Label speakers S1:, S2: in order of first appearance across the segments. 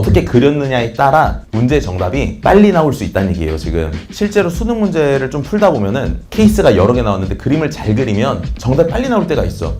S1: 어떻게 그렸느냐에 따라 문제 정답이 빨리 나올 수 있다는 얘기예요. 지금 실제로 수능 문제를 좀 풀다 보면은 케이스가 여러 개 나왔는데 그림을 잘 그리면 정답이 빨리 나올 때가 있어.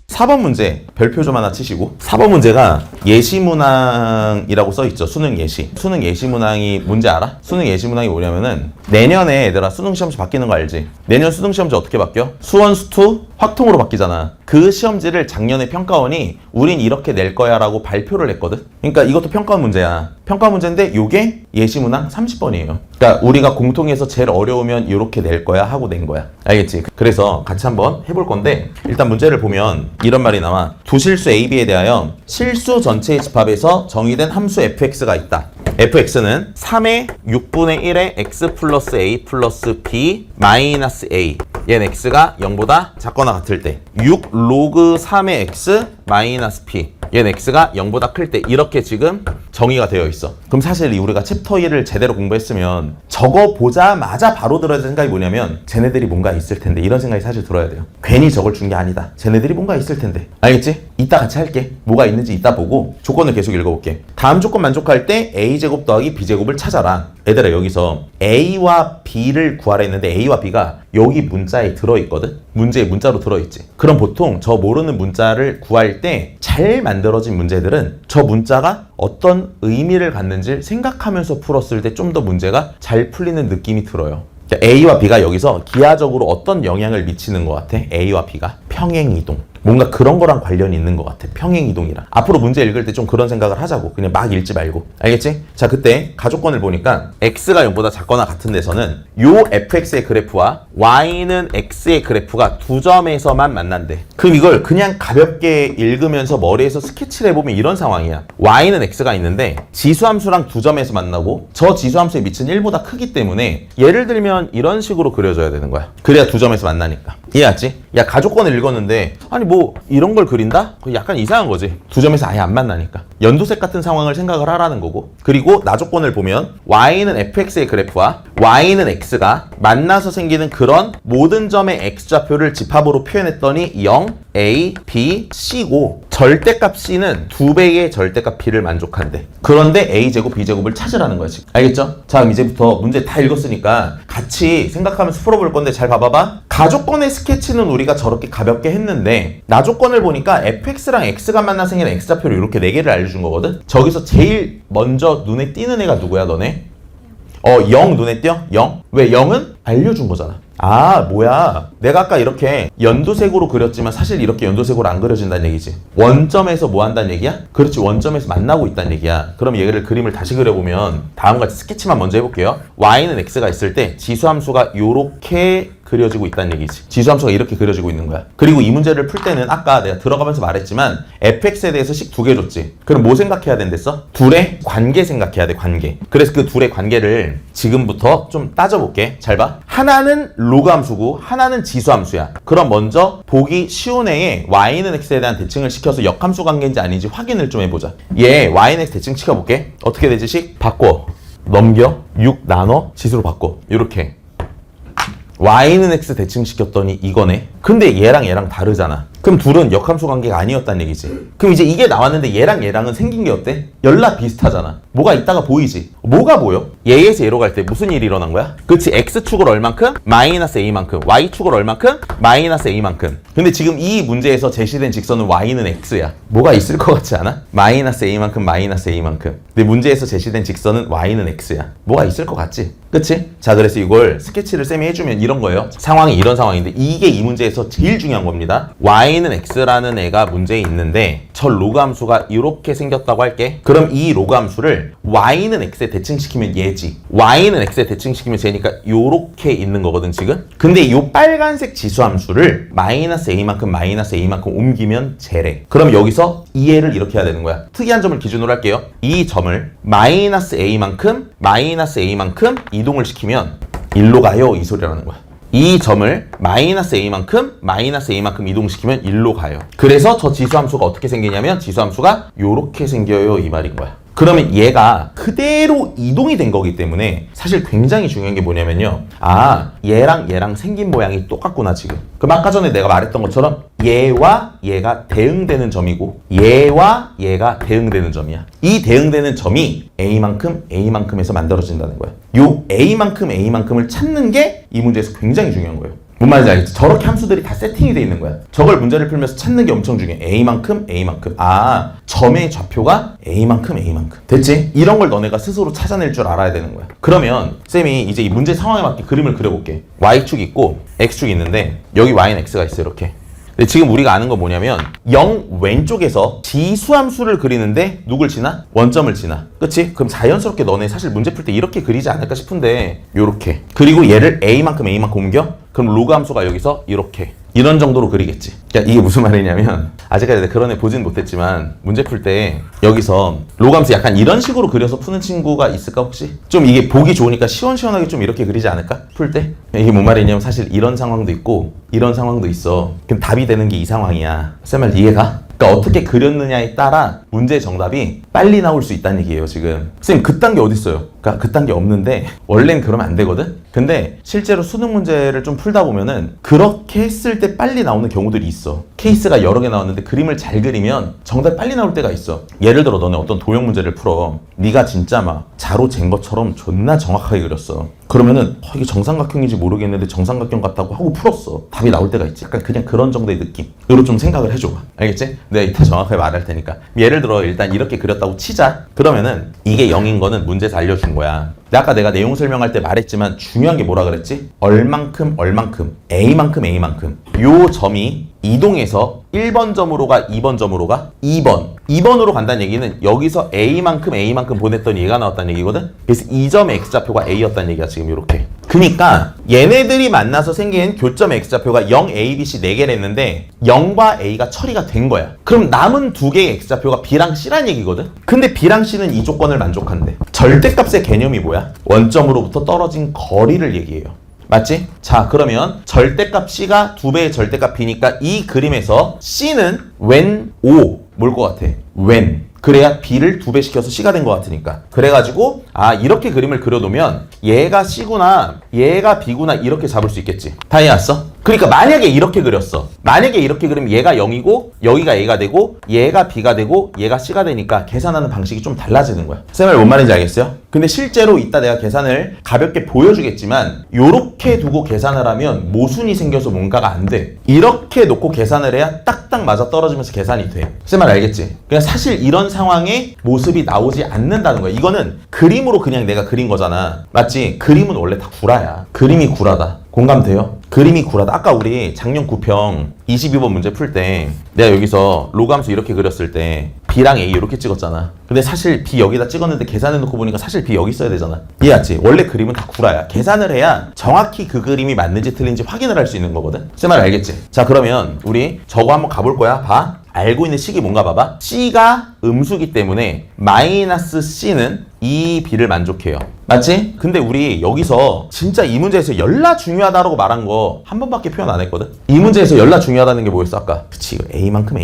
S1: 4번 문제 별표 좀 하나 치시고, 4번 문제가 예시문항이라고 써있죠. 수능 예시. 수능 예시문항이 뭔지 알아? 수능 예시문항이 뭐냐면은 내년에 얘들아 수능 시험지 바뀌는 거 알지? 내년 수능 시험지 어떻게 바뀌어? 수원, 수투, 확통으로 바뀌잖아. 그 시험지를 작년에 평가원이 우린 이렇게 낼 거야 라고 발표를 했거든. 그러니까 이것도 평가원 문제야. 평가원 문제인데 요게 예시문항 30번이에요. 그러니까 우리가 공통에서 제일 어려우면 이렇게 낼 거야 하고 낸 거야. 알겠지? 그래서 같이 한번 해볼 건데, 일단 문제를 보면 이런 말이 나와. 두 실수 A, B에 대하여 실수 전체의 집합에서 정의된 함수 fx가 있다. fx는 3의 6분의 1의 x 플러스 a 플러스 b 마이너스 a, 얘는 x가 0보다 작거나 같을 때, 6 로그 3의 x 마이너스 p, 얘는 x가 0보다 클 때, 이렇게 지금 정의가 되어 있어. 그럼 사실 우리가 챕터 1을 제대로 공부했으면 적어 보자마자 바로 들어야 될 생각이 뭐냐면, 쟤네들이 뭔가 있을 텐데, 이런 생각이 사실 들어야 돼요. 괜히 적을 준 게 아니다. 쟤네들이 뭔가 있을 텐데. 알겠지? 이따 같이 할게. 뭐가 있는지 이따 보고 조건을 계속 읽어볼게. 다음 조건 만족할 때 a제곱 더하기 b제곱을 찾아라. 얘들아, 여기서 a와 b를 구하라 했는데 a와 b가 여기 문자에 들어있거든? 문제에 문자로 들어있지. 그럼 보통 저 모르는 문자를 구할 때 잘 만들어진 문제들은 저 문자가 어떤 의미를 갖는지 생각하면서 풀었을 때 좀 더 문제가 잘 풀리는 느낌이 들어요. A와 B가 여기서 기하적으로 어떤 영향을 미치는 것 같아? A와 B가 평행이동. 뭔가 그런 거랑 관련이 있는 것 같아. 평행이동이랑. 앞으로 문제 읽을 때 좀 그런 생각을 하자고. 그냥 막 읽지 말고. 알겠지? 자, 그때 가족권을 보니까 x가 0보다 작거나 같은 데서는 요 fx의 그래프와 y는 x의 그래프가 두 점에서만 만난대. 그럼 이걸 그냥 가볍게 읽으면서 머리에서 스케치를 해보면 이런 상황이야. y는 x가 있는데 지수함수랑 두 점에서 만나고 저 지수함수의 밑은 1보다 크기 때문에 예를 들면 이런 식으로 그려줘야 되는 거야. 그래야 두 점에서 만나니까. 이해했지? 야, 가족권을 읽었는데 아니 뭐 이런 걸 그린다? 약간 이상한 거지. 두 점에서 아예 안 만나니까. 연두색 같은 상황을 생각을 하라는 거고, 그리고 나조건을 보면 y는 fx의 그래프와 y는 x가 만나서 생기는 그런 모든 점의 x좌표를 집합으로 표현했더니 0, a, b, c고, 절대값 c는 2배의 절대값 b를 만족한대. 그런데 a제곱, b제곱을 찾으라는 거야 지금. 알겠죠? 자, 그럼 이제부터 문제 다 읽었으니까 같이 생각하면서 풀어볼 건데 잘 봐봐봐. 가족권의 스케치는 우리가 저렇게 가볍게 했는데 나조건을 보니까 fx랑 x가 만나 생기는 x좌표를 이렇게 4개를 알려준 거거든? 저기서 제일 먼저 눈에 띄는 애가 누구야 너네? 0 눈에 띄어? 0? 왜 0은? 알려준 거잖아. 아, 뭐야. 내가 아까 이렇게 연두색으로 그렸지만 사실 이렇게 연두색으로 안 그려진다는 얘기지. 원점에서 뭐 한다는 얘기야? 그렇지, 원점에서 만나고 있다는 얘기야. 그럼 얘를 그림을 다시 그려보면 다음과 같이 스케치만 먼저 해볼게요. y는 x가 있을 때 지수함수가 요렇게 그려지고 있다는 얘기지. 지수함수가 이렇게 그려지고 있는 거야. 그리고 이 문제를 풀 때는 아까 내가 들어가면서 말했지만 fx에 대해서 식 2개 줬지. 그럼 뭐 생각해야 된댔어? 둘의 관계 생각해야 돼, 관계. 그래서 그 둘의 관계를 지금부터 좀 따져볼게. 잘 봐. 하나는 로그 함수고 하나는 지수 함수야. 그럼 먼저 보기 쉬운 애에 y는 x에 대한 대칭을 시켜서 역함수 관계인지 아닌지 확인을 좀 해보자. 얘 y는 x 대칭 시켜볼게. 어떻게 되지? 식 바꿔. 넘겨. 6 나눠. 지수로 바꿔. 이렇게. y는 x 대칭시켰더니 이거네. 근데 얘랑 다르잖아. 그럼 둘은 역함수 관계가 아니었다는 얘기지. 그럼 이제 이게 나왔는데 얘랑은 생긴 게 어때? 연락 비슷하잖아. 뭐가 있다가 보이지? 뭐가 보여? 얘에서 얘로 갈 때 무슨 일이 일어난 거야? 그치, x축을 얼만큼? 마이너스 a만큼. y축을 얼만큼? 마이너스 a만큼. 근데 지금 이 문제에서 제시된 직선은 y는 x야. 뭐가 있을 것 같지 않아? 마이너스 a만큼 마이너스 a만큼. 근데 문제에서 제시된 직선은 y는 x야. 뭐가 있을 것 같지? 그치? 자, 그래서 이걸 스케치를 쌤이 해주면 이런 거예요. 상황이 이런 상황인데 이게 이 문제에서 제일 중요한 겁니다. y는 x라는 애가 문제에 있는데 저 로그 함수가 이렇게 생겼다고 할게. 그럼 이 로그 함수를 y는 x에 대칭시키면 얘지. y는 x에 대칭시키면 쟤니까 요렇게 있는 거거든 지금. 근데 요 빨간색 지수 함수를 마이너스 a만큼 마이너스 a만큼 옮기면 쟤래. 그럼 여기서 이 애를 이렇게 해야 되는 거야. 특이한 점을 기준으로 할게요. 이 점을 마이너스 a만큼 이동을 시키면 1로 가요, 이 소리라는 거야. 이 점을 마이너스 a만큼 이동시키면 1로 가요. 그래서 저 지수함수가 어떻게 생기냐면 지수함수가 요렇게 생겨요, 이 말인 거야. 그러면 얘가 그대로 이동이 된 거기 때문에 사실 굉장히 중요한 게 뭐냐면요. 아, 얘랑 생긴 모양이 똑같구나 지금. 그럼 아까 전에 내가 말했던 것처럼 얘와 얘가 대응되는 점이고 얘와 얘가 대응되는 점이야. 이 대응되는 점이 A만큼에서 만들어진다는 거야. 요 A만큼을 찾는 게 이 문제에서 굉장히 중요한 거예요. 뭔 말인지 알겠지? 저렇게 함수들이 다 세팅이 돼 있는 거야. 저걸 문제를 풀면서 찾는 게 엄청 중요해. A만큼. 아, 점의 좌표가 A만큼. 됐지? 이런 걸 너네가 스스로 찾아낼 줄 알아야 되는 거야. 그러면 쌤이 이제 이 문제 상황에 맞게 그림을 그려볼게. Y축 있고 X축이 있는데 여기 Y는 X가 있어 이렇게. 근데 지금 우리가 아는 건 뭐냐면 0 왼쪽에서 지수함수를 그리는데 누굴 지나? 원점을 지나. 그치? 그럼 자연스럽게 너네 사실 문제 풀 때 이렇게 그리지 않을까 싶은데 요렇게. 그리고 얘를 A만큼 옮겨? 그럼 로그 함수가 여기서 이렇게. 이런 정도로 그리겠지. 그러니까 이게 무슨 말이냐면 아직까지 내가 그런 애 보진 못했지만 문제 풀 때 여기서 로그 함수 약간 이런 식으로 그려서 푸는 친구가 있을까 혹시? 좀 이게 보기 좋으니까 시원시원하게 좀 이렇게 그리지 않을까? 풀 때? 이게 뭔 말이냐면 사실 이런 상황도 있고 이런 상황도 있어. 그럼 답이 되는 게 이 상황이야. 쌤 말 이해가? 그러니까 어떻게 그렸느냐에 따라 문제 정답이 빨리 나올 수 있다는 얘기예요 지금. 쌤 그딴 게 어딨어요? 그러니까 그딴 게 없는데 원래는 그러면 안 되거든? 근데 실제로 수능 문제를 좀 풀다 보면은 그렇게 했을 때 빨리 나오는 경우들이 있어. 케이스가 여러 개 나왔는데 그림을 잘 그리면 정답이 빨리 나올 때가 있어. 예를 들어 너네 어떤 도형 문제를 풀어. 네가 진짜 막 자로 잰 것처럼 존나 정확하게 그렸어. 그러면은 이게 정삼각형인지 모르겠는데 정삼각형 같다고 하고 풀었어. 답이 나올 때가 있지. 약간 그냥 그런 정도의 느낌으로 좀 생각을 해줘봐. 알겠지? 내가 이따 정확하게 말할 테니까. 예를 들어 일단 이렇게 그렸다고 치자. 그러면은 이게 0인 거는 문제에서 알려준 거야. 아까 내가 내용 설명할 때 말했지만 중요한 게 뭐라 그랬지? 얼만큼 A만큼 요 점이 이동해서 1번 점으로 가 2번 점으로 가 2번으로 간다는 얘기는 여기서 A만큼 보냈더니 얘가 나왔다는 얘기거든. 그래서 이 점의 X좌표가 A였다는 얘기야 지금 이렇게. 그니까 얘네들이 만나서 생긴 교점 X좌표가 0, A, B, C 4개를 했는데 0과 A가 처리가 된 거야. 그럼 남은 두 개의 X좌표가 B랑 C란 얘기거든. 근데 B랑 C는 이 조건을 만족한대. 절대값의 개념이 뭐야? 원점으로부터 떨어진 거리를 얘기해요. 맞지? 자, 그러면 절대값 C가 2배의 절대값 B니까 이 그림에서 C는 when O 뭘 것 같아? when. 그래야 B를 2배 시켜서 C가 된 것 같으니까. 그래가지고 아 이렇게 그림을 그려놓으면 얘가 C구나 얘가 B구나 이렇게 잡을 수 있겠지. 다 이해왔어? 그러니까 만약에 이렇게 그렸어. 만약에 이렇게 그리면 얘가 0이고 여기가 A가 되고 얘가 B가 되고 얘가 C가 되니까 계산하는 방식이 좀 달라지는 거야. 쌤 말 뭔 말인지 알겠어요? 근데 실제로 이따 내가 계산을 가볍게 보여주겠지만 요렇게 두고 계산을 하면 모순이 생겨서 뭔가가 안 돼. 이렇게 놓고 계산을 해야 딱딱 맞아 떨어지면서 계산이 돼. 쌤 말 알겠지? 그냥 사실 이런 상황에 모습이 나오지 않는다는 거야. 이거는 그림으로 그냥 내가 그린 거잖아. 맞지? 그림은 원래 다 구라야. 그림이 구라다. 공감돼요? 그림이 구라다. 아까 우리 작년 9평 22번 문제 풀 때 내가 여기서 로그함수 이렇게 그렸을 때 B랑 A 이렇게 찍었잖아. 근데 사실 B 여기다 찍었는데 계산해놓고 보니까 사실 B 여기 있어야 되잖아. 이해했지? 원래 그림은 다 구라야. 계산을 해야 정확히 그 그림이 맞는지 틀린지 확인을 할 수 있는 거거든. 쌤 말 알겠지? 자 그러면 우리 저거 한번 가볼 거야. 봐. 알고 있는 식이 뭔가 봐봐. C가 음수기 때문에 마이너스 C는 이 B를 만족해요. 맞지? 근데 우리 여기서 진짜 이 문제에서 열나 중요하다라고 말한 거 한 번밖에 표현 안 했거든? 이 문제에서 열나 중요하다는 게 뭐였어 아까? 그치 이거 A만큼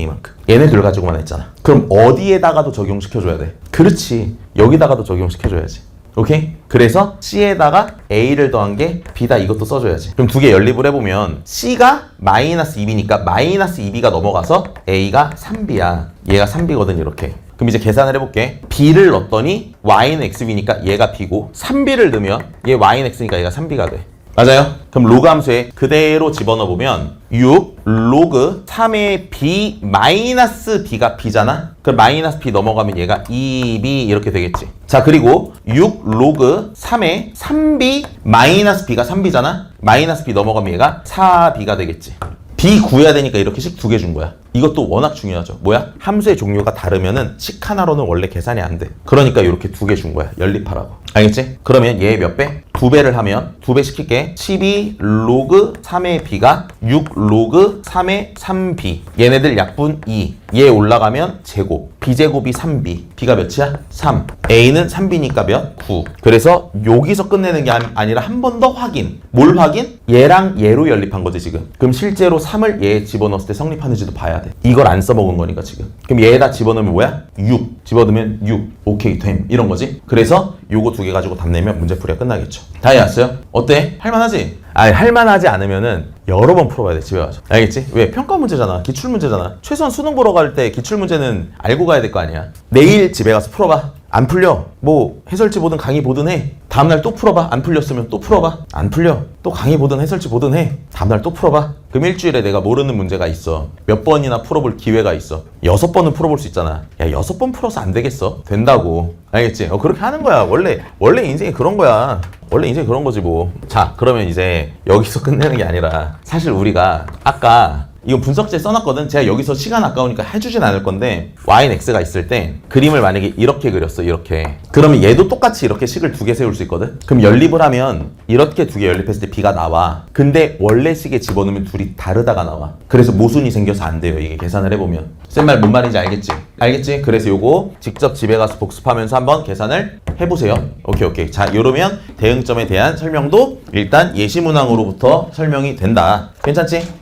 S1: 얘네들 가지고만 했잖아. 그럼 어디에다가도 적용시켜줘야 돼? 그렇지 여기다가도 적용시켜줘야지. 오케이? 그래서 C에다가 A를 더한 게 B다 이것도 써줘야지. 그럼 두 개 연립을 해보면 C가 마이너스 2B니까 마이너스 2B가 넘어가서 A가 3B야. 얘가 3B거든 이렇게. 그럼 이제 계산을 해볼게. B를 넣었더니 Y는 XB니까 얘가 B고 3B를 넣으면 얘 Y는 X니까 얘가 3B가 돼. 맞아요? 그럼 로그 함수에 그대로 집어넣어보면 6 로그 3의 B 마이너스 B가 B잖아? 그럼 마이너스 B 넘어가면 얘가 2B 이렇게 되겠지. 자 그리고 6 로그 3의 3B 마이너스 B가 3B잖아? 마이너스 B 넘어가면 얘가 4B가 되겠지. B 구해야 되니까 이렇게씩 두 개 준 거야. 이것도 워낙 중요하죠. 뭐야? 함수의 종류가 다르면은 식 하나로는 원래 계산이 안 돼. 그러니까 이렇게 두 개 준 거야. 연립하라고. 알겠지? 그러면 얘 몇 배? 2배를 하면 2배 시킬게. 12 로그 3의 B가 6 로그 3의 3B. 얘네들 약분 2. 얘 올라가면 제곱. b제곱이 3b. b가 몇이야? 3. a는 3b니까 몇? 9. 그래서 여기서 끝내는 게 아니라 한 번 더 확인. 뭘 확인? 얘랑 얘로 연립한 거지 지금. 그럼 실제로 3을 얘에 집어넣었을 때 성립하는지도 봐야 돼. 이걸 안 써먹은 거니까 지금. 그럼 얘에다 집어넣으면 뭐야? 6. 집어넣으면 6. 오케이 됨. 이런 거지. 그래서 요거 두 개 가지고 답 내면 문제풀이가 끝나겠죠. 다 해왔어요? 어때? 할만하지? 아니 할만하지 않으면은 여러 번 풀어봐야 돼 집에 와서. 알겠지? 왜? 평가 문제잖아. 기출 문제잖아. 최소한 수능 보러 갈 때 기출 문제는 알고 가야 될 거 아니야. 내일 집에 가서 풀어봐. 안 풀려. 뭐 해설지 보든 강의 보든 해. 다음날 또 풀어봐. 안 풀렸으면 또 풀어봐. 안 풀려. 또 강의 보든 해설지 보든 해. 다음날 또 풀어봐. 그럼 일주일에 내가 모르는 문제가 있어. 몇 번이나 풀어볼 기회가 있어. 6번은 풀어볼 수 있잖아. 야 6번 풀어서 안 되겠어? 된다고. 알겠지? 그렇게 하는 거야. 원래 인생이 그런 거야. 원래 인생이 그런 거지 뭐. 자 그러면 이제 여기서 끝내는 게 아니라 사실 우리가 아까 이거 분석지에 써놨거든. 제가 여기서 시간 아까우니까 해주진 않을 건데 y는 x가 있을 때 그림을 만약에 이렇게 그렸어. 이렇게. 그러면 얘도 똑같이 이렇게 식을 두 개 세울 수 있거든. 그럼 연립을 하면 이렇게 두 개 연립했을 때 b가 나와. 근데 원래 식에 집어넣으면 둘이 다르다가 나와. 그래서 모순이 생겨서 안 돼요. 이게 계산을 해보면. 쌤 말 뭔 말인지 알겠지? 알겠지? 그래서 요거 직접 집에 가서 복습하면서 한번 계산을 해보세요. 오케이. 자 이러면 대응점에 대한 설명도 일단 예시문항으로부터 설명이 된다. 괜찮지?